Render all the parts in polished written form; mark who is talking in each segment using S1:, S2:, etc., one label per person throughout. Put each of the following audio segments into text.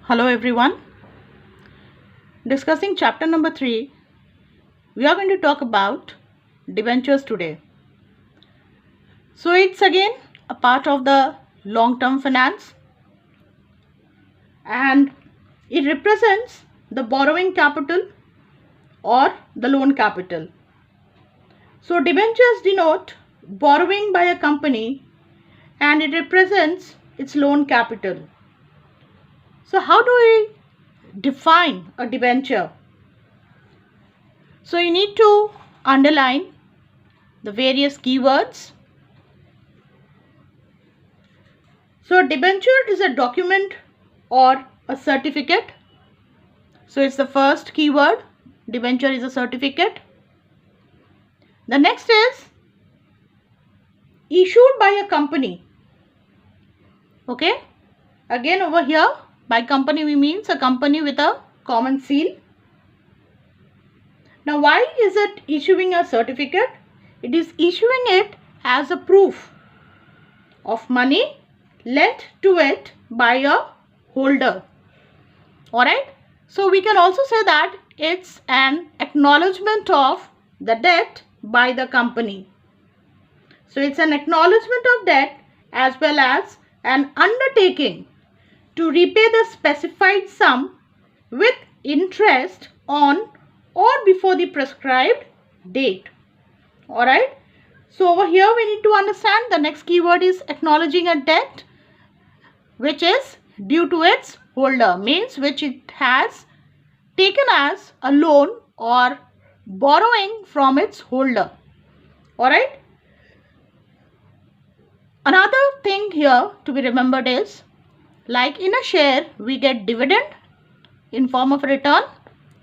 S1: Hello everyone. Discussing chapter number 3, we are going to talk about debentures today. So it's again a part of the long-term finance and it represents the borrowing capital or the loan capital. So debentures denote borrowing by a company and it represents its loan capital. So how do we define a debenture? So you need to underline the various keywords. So a debenture is a document or a certificate. So it's the first keyword. Debenture is a certificate. The next is issued by a company. Okay. Again over here, by company we means a company with a common seal. Now why is it issuing a certificate? It is issuing it as a proof of money lent to it by a holder. Alright. So we can also say that it's an acknowledgement of the debt by the company. So it's an acknowledgement of debt as well as an undertaking to repay the specified sum with interest on or before the prescribed date. Alright. So over here we need to understand the next keyword is acknowledging a debt which is due to its holder, means which it has taken as a loan or borrowing from its holder. Alright. Another thing here to be remembered is, like in a share we get dividend in form of return.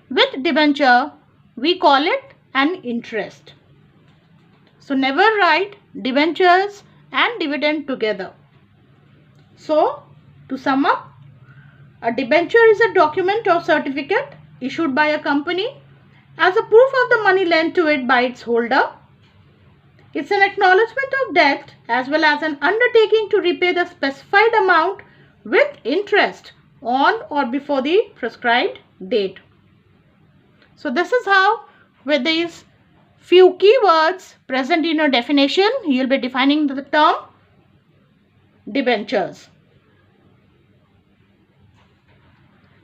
S1: With debenture we call it an interest. So never write debentures and dividend together. So to sum up, a debenture is a document or certificate issued by a company as a proof of the money lent to it by its holder. It's an acknowledgement of debt as well as an undertaking to repay the specified amount with interest on or before the prescribed date. So this is how, with these few keywords present in your definition, you will be defining the term debentures.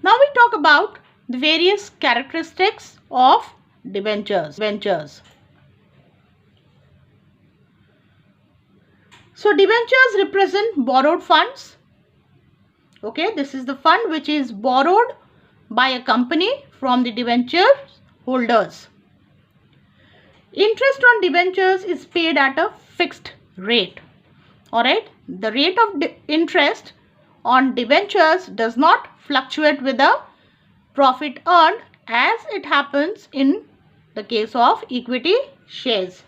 S1: Now we talk about the various characteristics of debentures. So debentures represent borrowed funds. Okay, this is the fund which is borrowed by a company from the debenture holders. Interest on debentures is paid at a fixed rate. Alright, the rate of interest on debentures does not fluctuate with the profit earned as it happens in the case of equity shares.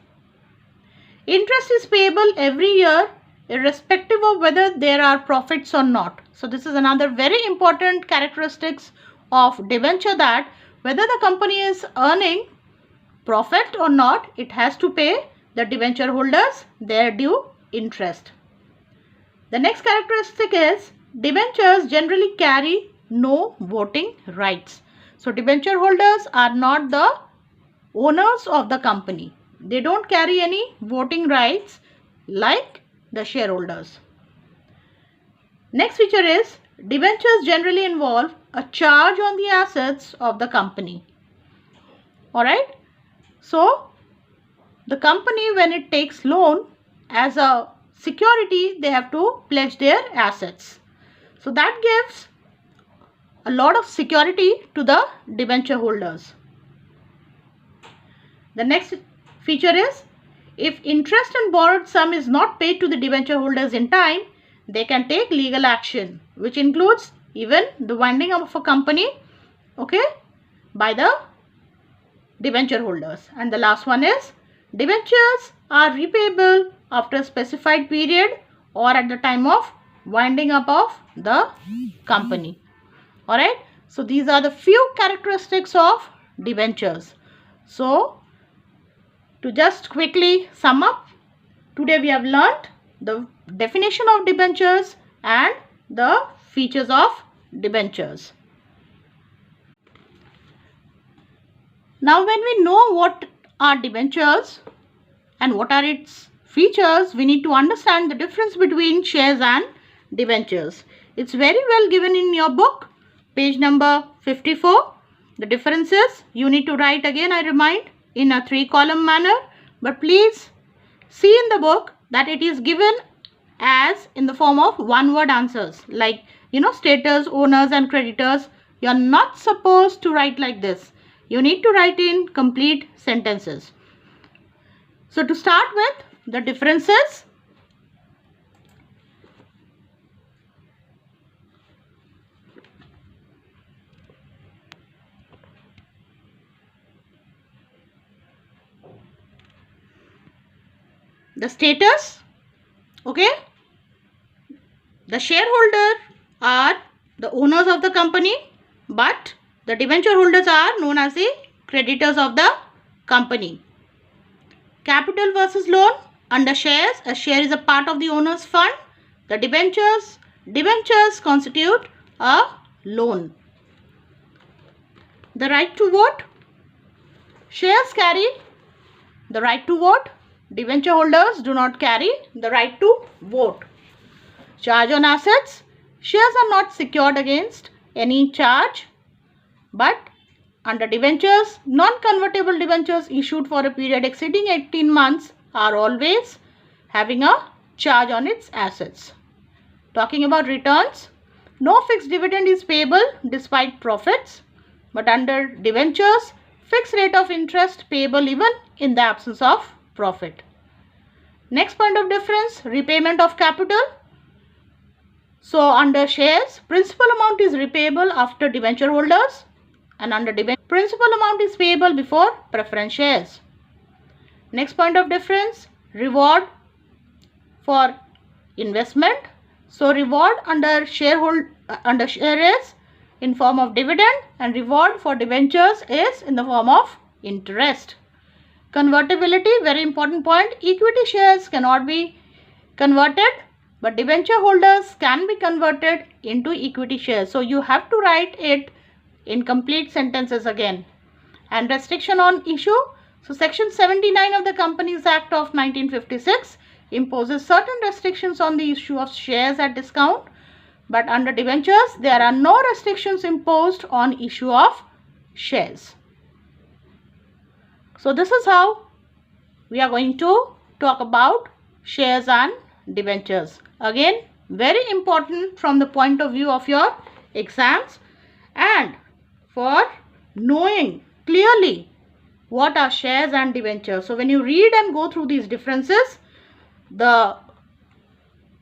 S1: Interest is payable every year irrespective of whether there are profits or not. So this is another very important characteristics of debenture, that whether the company is earning profit or not, it has to pay the debenture holders their due interest. The next characteristic is debentures generally carry no voting rights. So debenture holders are not the owners of the company. They don't carry any voting rights like the shareholders. Next feature is debentures generally involve a charge on the assets of the company. Alright. So the company, when it takes loan as a security, they have to pledge their assets. So that gives a lot of security to the debenture holders. The next feature is, if interest and borrowed sum is not paid to the debenture holders in time, they can take legal action, which includes even the winding up of a company, okay, by the debenture holders. And the last one is, debentures are repayable after a specified period or at the time of winding up of the company. Alright. So these are the few characteristics of debentures. So to just quickly sum up, today we have learnt the definition of debentures and the features of debentures. Now when we know what are debentures and what are its features, we need to understand the difference between shares and debentures. It's very well given in your book, page number 54. The differences you need to write again, I remind, in a 3-column manner. But please see in the book that it is given as in the form of one-word answers. Like, status, owners and creditors. You are not supposed to write like this. You need to write in complete sentences. So to start with the differences, the status, okay, the shareholder are the owners of the company, but the debenture holders are known as the creditors of the company. Capital versus loan. Under shares, a share is a part of the owner's fund. The debentures constitute a loan. The right to vote. Shares carry the right to vote. Debenture holders do not carry the right to vote. Charge on assets. Shares are not secured against any charge, but under debentures, non-convertible debentures issued for a period exceeding 18 months are always having a charge on its assets. Talking about returns, no fixed dividend is payable despite profits, but under debentures, fixed rate of interest payable even in the absence of profit. Next point of difference, repayment of capital. So under shares, principal amount is repayable after debenture holders, and under debenture, principal amount is payable before preference shares. Next point of difference, reward for investment. So reward under share is in form of dividend, and reward for debentures is in the form of interest. Convertibility, very important point. Equity shares cannot be converted, but debenture holders can be converted into equity shares. So you have to write it in complete sentences again. And restriction on issue. So section 79 of the Companies Act of 1956 imposes certain restrictions on the issue of shares at discount, but under debentures there are no restrictions imposed on issue of shares. So this is how we are going to talk about shares and debentures. Again, very important from the point of view of your exams and for knowing clearly what are shares and debentures. So when you read and go through these differences, the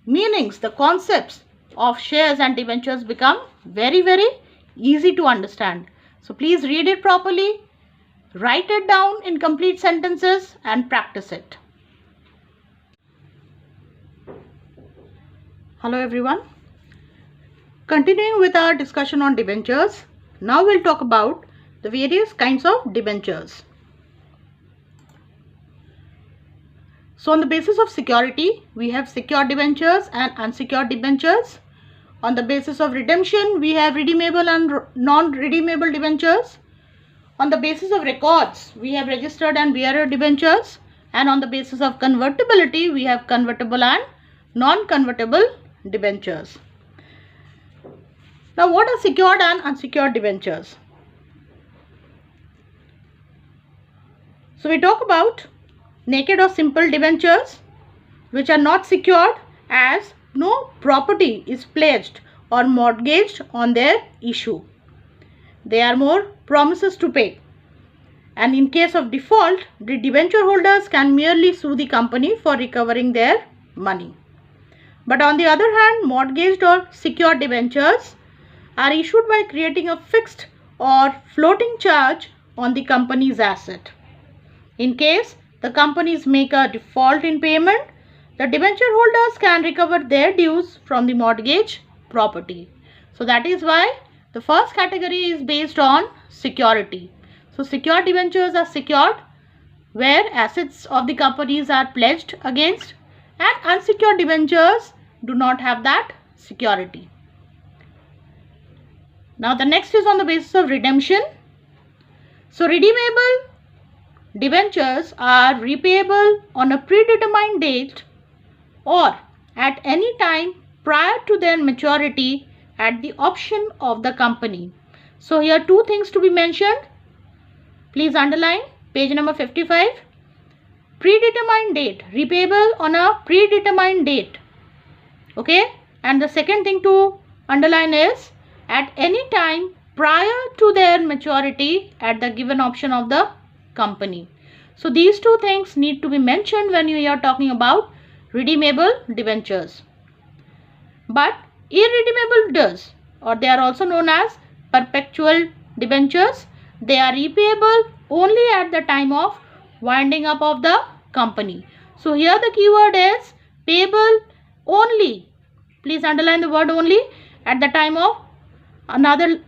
S1: meanings, the concepts of shares and debentures become very, very easy to understand. So please read it properly, write it down in complete sentences and practice it. Hello everyone. Continuing with our discussion on debentures, now we'll talk about the various kinds of debentures. So on the basis of security, we have secured debentures and unsecured debentures. On the basis of redemption, we have redeemable and non-redeemable debentures. On the basis of records, we have registered and bearer debentures. And on the basis of convertibility, we have convertible and non-convertible debentures. Now, what are secured and unsecured debentures? So we talk about naked or simple debentures which are not secured, as no property is pledged or mortgaged on their issue. They are more promises to pay, and in case of default, the debenture holders can merely sue the company for recovering their money. But on the other hand, mortgaged or secured debentures are issued by creating a fixed or floating charge on the company's asset. In case the companies make a default in payment, the debenture holders can recover their dues from the mortgage property. So that is why the first category is based on security. So secured debentures are secured where assets of the companies are pledged against, and unsecured debentures do not have that security. Now the next is on the basis of redemption. So redeemable debentures are repayable on a predetermined date or at any time prior to their maturity at the option of the company. So here two things to be mentioned. Please underline page number 55. Predetermined date, repayable on a predetermined date. Okay, and the second thing to underline is at any time prior to their maturity at the given option of the company. So these two things need to be mentioned when you are talking about redeemable debentures. But irredeemable debts, or they are also known as perpetual debentures, they are repayable only at the time of winding up of the company. So here the keyword is payable only. Please underline the word only at the time of. Another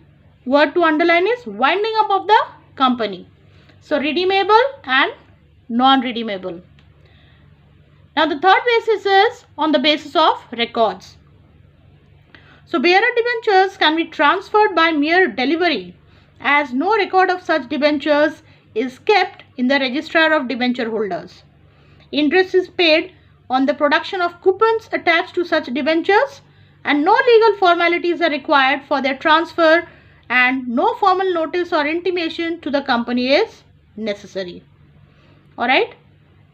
S1: word to underline is winding up of the company. So redeemable and non-redeemable. Now the third basis is on the basis of records. So bearer debentures can be transferred by mere delivery, as no record of such debentures is kept in the registrar of debenture holders. Interest is paid on the production of coupons attached to such debentures, and no legal formalities are required for their transfer, and no formal notice or intimation to the company is necessary. Alright.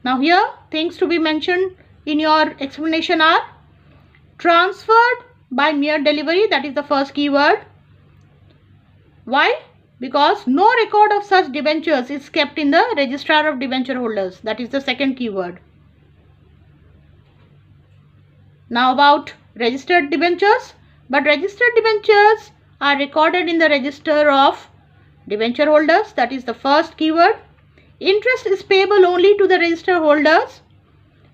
S1: Now here things to be mentioned in your explanation are transferred by mere delivery, that is the first keyword. Why? Because no record of such debentures is kept in the registrar of debenture holders, that is the second keyword. Now about registered debentures. But registered debentures are recorded in the register of debenture holders, that is the first keyword. Interest is payable only to the register holders.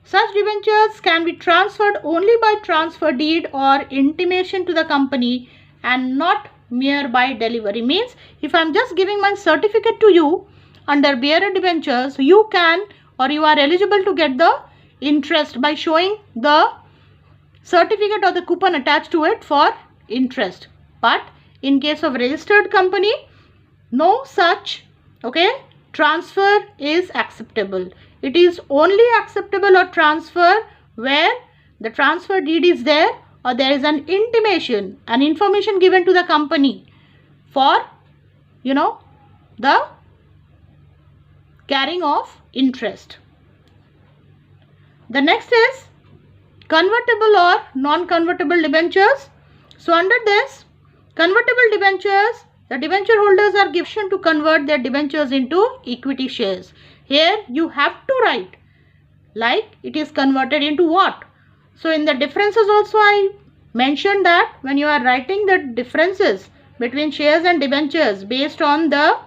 S1: Such debentures can be transferred only by transfer deed or intimation to the company and not mere by delivery. Means if I am just giving my certificate to you under bearer debentures, you can or you are eligible to get the interest by showing the certificate or the coupon attached to it for interest. But in case of registered company, no such transfer is acceptable. It is only acceptable or transfer where the transfer deed is there or there is an intimation, an information given to the company for the carrying of interest. The next is convertible or non-convertible debentures. So under this convertible debentures, the debenture holders are given to convert their debentures into equity shares. Here you have to write like it is converted into what. So in the differences also I mentioned that when you are writing the differences between shares and debentures based on the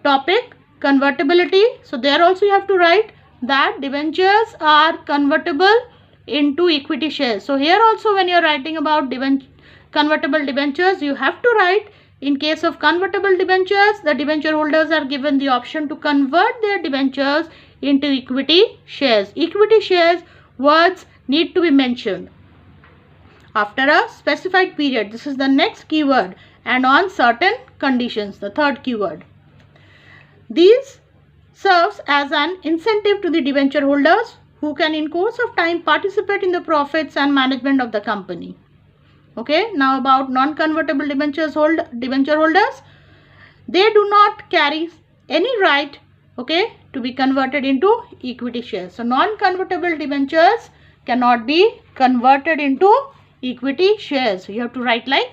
S1: topic convertibility, so there also you have to write that debentures are convertible into equity shares. So here also when you are writing about convertible debentures, you have to write in case of convertible debentures, the debenture holders are given the option to convert their debentures into equity shares. Equity shares words need to be mentioned after a specified period. This is the next keyword, and on certain conditions, the third keyword. These serves as an incentive to the debenture holders who can in course of time participate in the profits and management of the company. Okay, now about non-convertible debenture holders, they do not carry any right to be converted into equity shares. So non-convertible debentures cannot be converted into equity shares. So you have to write like